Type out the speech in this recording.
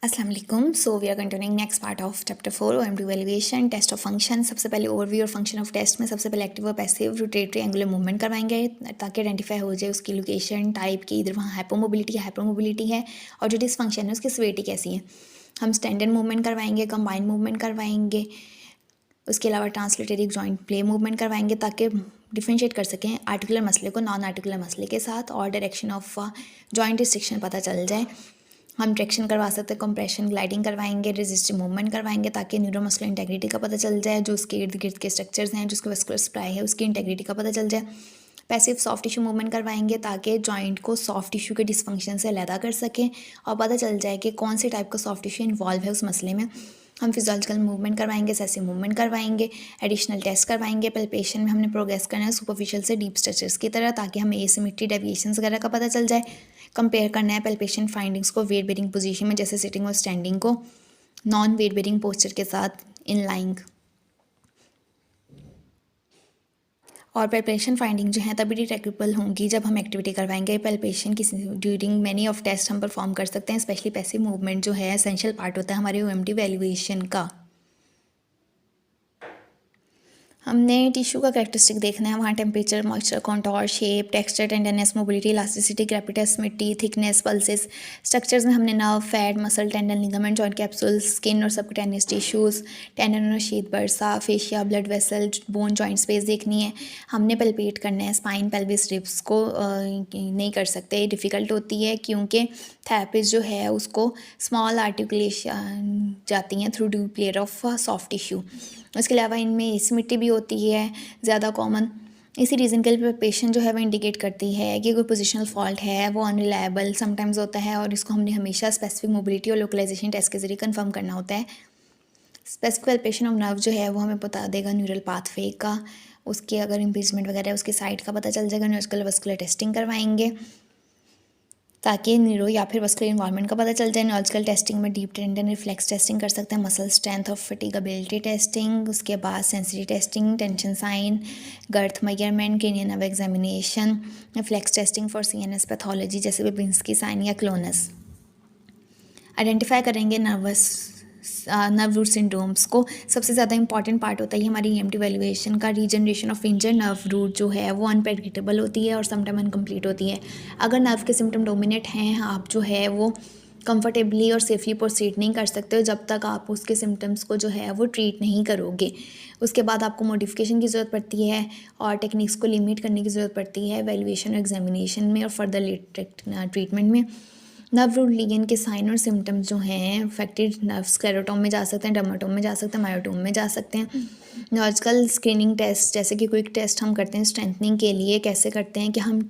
अस्सलाम वालेकुम। So we are continuing next part of chapter 4 OMT valuation test of function. सबसे पहले overview और फंक्शन ऑफ टेस्ट में सबसे पहले एक्टिव और पैसिव रोटेटरी एंगुलर मूवमेंट करवाएंगे ताकि आइडेंटिफाई हो जाए उसकी लोकेशन टाइप की, इधर वहाँ हाइपोमोबिलिटी है और जो डिसफंक्शन है उसकी सिवियरिटी कैसी है। हम स्टैंडर्ड मूवमेंट करवाएंगे, कंबाइंड मूवमेंट करवाएंगे, उसके अलावा ट्रांसलेटरी जॉइंट प्ले मूवमेंट करवाएंगे ताकि डिफ्रेंशिएट कर सकें आर्टिकुलर मसले को नॉन आर्टिकुलर मसले के साथ और डायरेक्शन ऑफ जॉइंट रिस्ट्रिक्शन पता चल जाए। हम ट्रैक्शन करवा सकते हैं, कंप्रेशन ग्लाइडिंग करवाएंगे, रेजिस्टिव मूवमेंट करवाएंगे ताकि न्यूरोमस्कुलर इंटेग्रिटी का पता चल जाए, जो उसके इर्द गिर्द के स्ट्रक्चर्स हैं, जो उसके वस्कुलर सप्लाई है उसकी इंटेग्रिटी का पता चल जाए। पैसिव सॉफ्ट टिश्यू मूवमेंट करवाएंगे ताकि जॉइंट को सॉफ्ट टिश्यू के डिसफंक्शन से अलहदा कर सकें और पता चल जाए कि कौन से टाइप का सॉफ्ट टिश्यू इन्वॉल्व है उस मसले में। हम फिजियोलॉजिकल मूवमेंट करवाएंगे, सेसिव मूवमेंट करवाएंगे, एडिशनल टेस्ट करवाएंगे। पैल्पेशन में हमने प्रोग्रेस करना है सुपरफिशियल से डीप स्ट्रक्चर्स की तरह ताकि हमें एसिमेट्री डेविएशंस वगैरह का पता चल जाए। कंपेयर करना है पैल्पेशन फाइंडिंग्स को वेट बेरिंग पोजीशन में, जैसे सिटिंग और स्टैंडिंग को नॉन वेट बेरिंग पोस्चर के साथ इन लाइंग। और पैल्पेशन फाइंडिंग जो है तभी डिटेक्टेबल होंगी जब हम एक्टिविटी करवाएंगे। पैल्पेशन किसी ड्यूरिंग मैनी ऑफ टेस्ट हम परफॉर्म कर सकते हैं। स्पेशली पैसिव मूवमेंट जो है एसेंशियल पार्ट होता है हमारे OMT वैल्यूएशन का। हमने टिश्यू का कैरेक्टरिस्टिक देखना है, वहाँ temperature, moisture, contour, shape, texture, tenderness, mobility, elasticity, ग्रेविटेसिटी, थिकनेस, पल्सेस। स्ट्रक्चर्स में हमने nerve, fat, muscle, tendon, ligament, joint capsule, skin और सबक्यूटेनियस टिश्यूज़, टेंडन और sheath bursa, fascia, blood vessel, bone joint space देखनी है। हमने पल्पेट करना है स्पाइन, पेल्विस, रिब्स को नहीं कर सकते, डिफ़िकल्ट होती है क्योंकि थेरेपिस्ट जो है उसको स्मॉल आर्टिकुलेशन जाती हैं through deep layer of soft tissue. उसके अलावा इनमें एसिमेट्री भी होती है ज़्यादा कॉमन। इसी रीज़न के लिए पेशेंट जो है वो इंडिकेट करती है कि कोई पोजिशनल फॉल्ट है, वो अनरिलायबल समटाइम्स होता है और इसको हमने हमेशा स्पेसिफिक मोबिलिटी और लोकलाइजेशन टेस्ट के जरिए कंफर्म करना होता है। स्पेसिफिक पैल्पेशन ऑफ नर्व जो है वो हमें बता देगा न्यूरल पाथवे का, उसके अगर इम्पीजमेंट वगैरह उसकी साइट का पता चल जाएगा। न्यूरोलॉजिकल वस्कुलर टेस्टिंग करवाएंगे ताकि न्यूरो या फिर वस्कुलर इन्वायरमेंट का पता चल जाए। न्यूरोलॉजिकल टेस्टिंग में डीप टेंडन रिफ्लेक्स टेस्टिंग कर सकते हैं, मसल स्ट्रेंथ और फटीगेबिलिटी टेस्टिंग, उसके बाद sensitive testing, tension sign, girth measurement, cranial nerve examination, reflex testing for CNS pathology जैसे बेबिंस्की साइन या क्लोनस। आइडेंटिफाई करेंगे नर्व रूट सिंड्रोम्स को। सबसे ज़्यादा इंपॉर्टेंट पार्ट होता है हमारी EMT वैल्यूएशन का। Regeneration of injured nerve root जो है वो अनप्रेडिक्टेबल होती है और समटाइम अनकम्प्लीट होती है। अगर नर्व के सिम्टम डोमिनेट हैं, आप जो है वो कंफर्टेबली और सेफली प्रोसीड नहीं कर सकते हो जब तक आप उसके सिम्टम्स को जो है वो ट्रीट नहीं करोगे। उसके बाद आपको मॉडिफिकेशन की ज़रूरत पड़ती है और टेक्निक्स को लिमिट करने की ज़रूरत पड़ती है वैल्यूएशन और एग्जामिनेशन में और फर्दर ट्रीटमेंट में। नर्व रूट लीगन के साइन और सिम्टम्स जो हैं अफेक्टेड नर्व स्क्लेरोटोम में जा सकते हैं, डर्माटोम में जा सकते हैं, मायोटोम में जा सकते हैं। न्यूरोलॉजिकल स्क्रीनिंग टेस्ट जैसे कि क्विक टेस्ट हम करते हैं स्ट्रेंथनिंग के लिए, कैसे करते हैं कि हम